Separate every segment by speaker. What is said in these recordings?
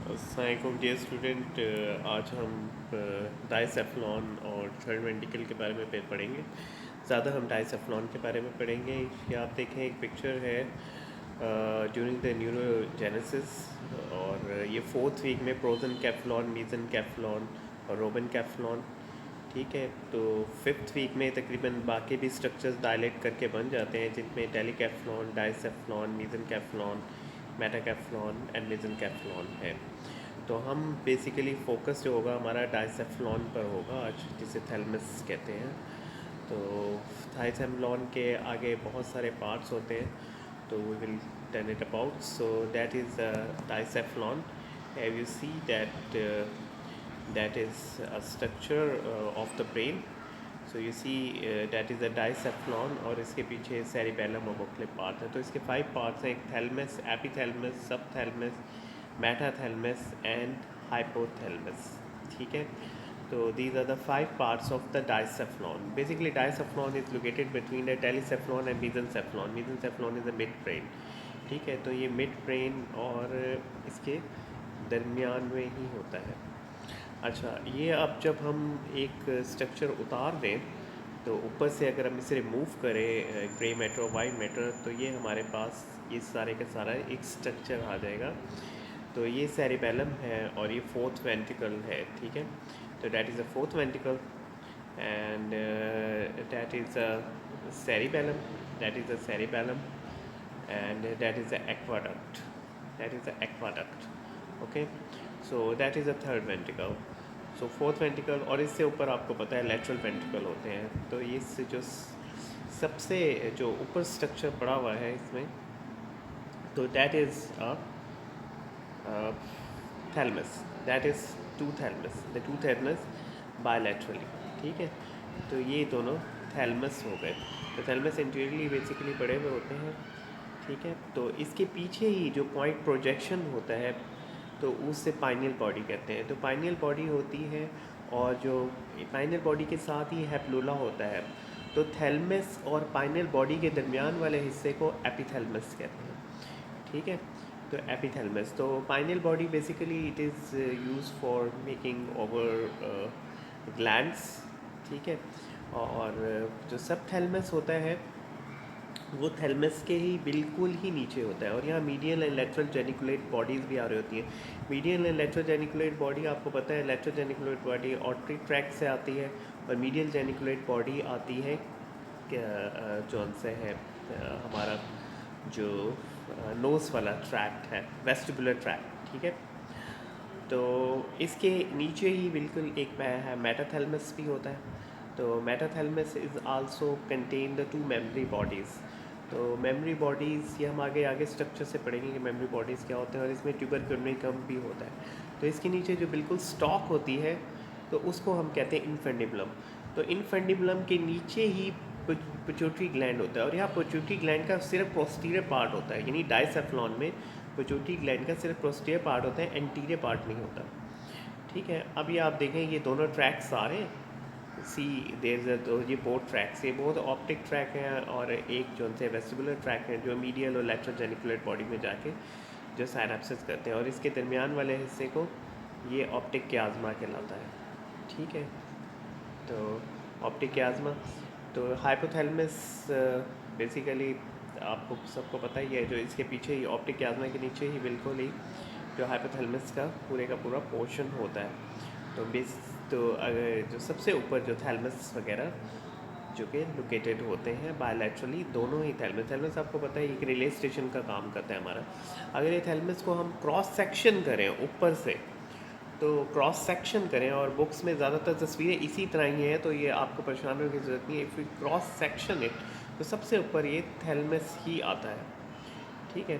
Speaker 1: अस्सलामुअलैकुम dear student, आज हम डाइसेफ्लॉन और थर्ड वेंटिकल के बारे में पढ़ेंगे। ज़्यादा हम डाइसेफ्लॉन के बारे में पढ़ेंगे। ये आप देखें, एक पिक्चर है ड्यूरिंग द न्यूरोजेनेसिस, और ये 4th वीक में प्रोजनकेफ्लॉन, मेसेनकेफ्लॉन और रोबेनकेफ्लॉन। ठीक है, तो 5th वीक में तकरीबन बाकी भी स्ट्रक्चर्स डायलेट करके बन जाते हैं, जिनमें टेलीकेफ्लॉन, डाइसेफ्लॉन, मेसेनकेफ्लॉन, मेटाकेफ्लॉन एंड मेसेनकेफ्लॉन है। तो हम बेसिकली फोकस जो होगा हमारा डाइसेफ्लॉन पर होगा आज, जिसे थैलेमस कहते हैं। तो डाइसेफ्लॉन के आगे बहुत सारे पार्ट्स होते हैं, तो we will tell it about. So that is diencephalon. Have you see that is a structure of the brain. So you see that is a dicephalon, और इसके पीछे सेरिबेलम और मुख्तलिफ पार्ट है। तो इसके 5 पार्ट्स हैं: एक thalamus, epithalamus, subthalamus, metathalamus and hypothalamus. ठीक है, तो these are the 5 parts of the dicephalon. Basically dicephalon is located between the telecephalon and mesencephalon. Mesencephalon is the mid brain. ठीक है, तो ये मिड ब्रेन और इसके दरमियान में ही होता है। अच्छा, ये अब जब हम एक स्ट्रक्चर उतार दें, तो ऊपर से अगर हम इसे रिमूव करें, ग्रे मैटर और वाइट मैटर, तो ये हमारे पास ये सारे का सारा एक स्ट्रक्चर आ जाएगा। तो ये सेरिबेलम है और ये 4th वेंट्रिकल है। ठीक है, तो that is a 4th ventricle and that is a cerebellum, that is a cerebellum, and that is the aqueduct, okay. So that is the third ventricle. So fourth ventricle, और इससे ऊपर आपको पता है लेटरल वेंट्रिकल होते हैं। तो इससे जो सबसे जो ऊपर स्ट्रक्चर पड़ा हुआ है इसमें, तो that is a thalamus, that is two thalamus, the two thalamus bilaterally। ठीक है, तो ये दोनों थैलेमस हो गए। तो थैलेमस इंटीरियरली बेसिकली बड़े हुए होते हैं। ठीक है, तो इसके पीछे ही जो पॉइंट प्रोजेक्शन होता है, तो उससे पाइनियल बॉडी कहते हैं। तो पाइनियल बॉडी होती है, और जो पाइनियल बॉडी के साथ ही हैप्लूला होता है। तो थैलेमस और पाइनियल बॉडी के दरमियान वाले हिस्से को एपिथैलेमस कहते हैं। ठीक है, तो एपिथैलेमस, तो pineal body basically it is use for making over glands. ठीक है, और जो सब थैलेमस होता है वो थैलेमस के ही बिल्कुल ही नीचे होता है, और यहाँ medial and lateral geniculate bodies भी आ रही होती हैं। Medial and lateral geniculate body आपको पता है, लेटरल जेनिकुलेट बॉडी ऑटरी ट्रैक से आती है, और मीडियल जेनिकुलेट बॉडी आती है जौन से है हमारा जो नोज़ वाला ट्रैक्ट है, वेस्टिबुलर ट्रैक्ट। ठीक है, तो इसके नीचे ही बिल्कुल एक है मेटाथैलेमस भी होता है। तो metathalamus is also contain the 2 memory bodies. तो मेमोरी बॉडीज़ ये हम आगे आगे स्ट्रक्चर से पढ़ेंगे कि मेमोरी बॉडीज़ क्या होते हैं, और इसमें ट्यूबरकुलम भी होता है। तो इसके नीचे जो बिल्कुल स्टॉक होती है, तो उसको हम कहते हैं इन्फेंडिबुलम। तो इन्फेंडिबुलम के नीचे ही पिट्यूटरी ग्लैंड होता है, और यहाँ पिट्यूटरी ग्लैंड का सिर्फ पोस्टीरियर पार्ट होता है, यानी डाइसेफ्लॉन में पिट्यूटरी ग्लैंड का सिर्फ पोस्टीरियर पार्ट होता है, एंटीरियर पार्ट नहीं होता। ठीक है, अब ये आप देखें, ये दोनों ट्रैक्स आ रहे हैं। सी देर ये बोथ ट्रैक्स, ये बहुत ऑप्टिक ट्रैक हैं, और एक जो से वेस्टिबुलर ट्रैक है जो मीडियल और लेटरल जेनिकुलेट बॉडी में जाके जो साइनेप्सिस करते हैं, और इसके दरमियान वाले हिस्से को ये ऑप्टिक क्याज़्मा कहलाता है। ठीक है, तो ऑप्टिक क्याज़्मा, तो हाइपोथैलेमस बेसिकली आपको सबको पता ही है, जो इसके पीछे ही ऑप्टिक क्याज़्मा के नीचे ही बिल्कुल ही जो हाइपोथैलेमस का पूरा पोर्शन होता है। तो अगर जो सबसे ऊपर जो थैलेमस वगैरह जो कि लोकेटेड होते हैं बायलैटरली, दोनों ही थैलेमस आपको पता है एक रिले स्टेशन का काम करता है हमारा। अगर ये थैलेमस को हम क्रॉस सेक्शन करें ऊपर से, तो क्रॉस सेक्शन करें, और बुक्स में ज़्यादातर तस्वीरें इसी तरह ही हैं, तो ये आपको परेशान होने की ज़रूरत नहीं है। If you cross section it, तो सबसे ऊपर ये थैलेमस ही आता है। ठीक है,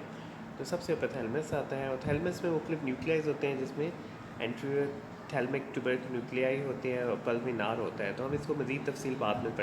Speaker 1: तो सबसे ऊपर थैलेमस आता है, और थैलेमस में मुख्तलिफ न्यूक्लियाइज होते हैं, जिसमें एंटीरियर थैलेमिक ट्यूबरक न्यूक्लियाई होते हैं और पल्विनार होता है। तो हम इसको मज़ीद तफसील बाद में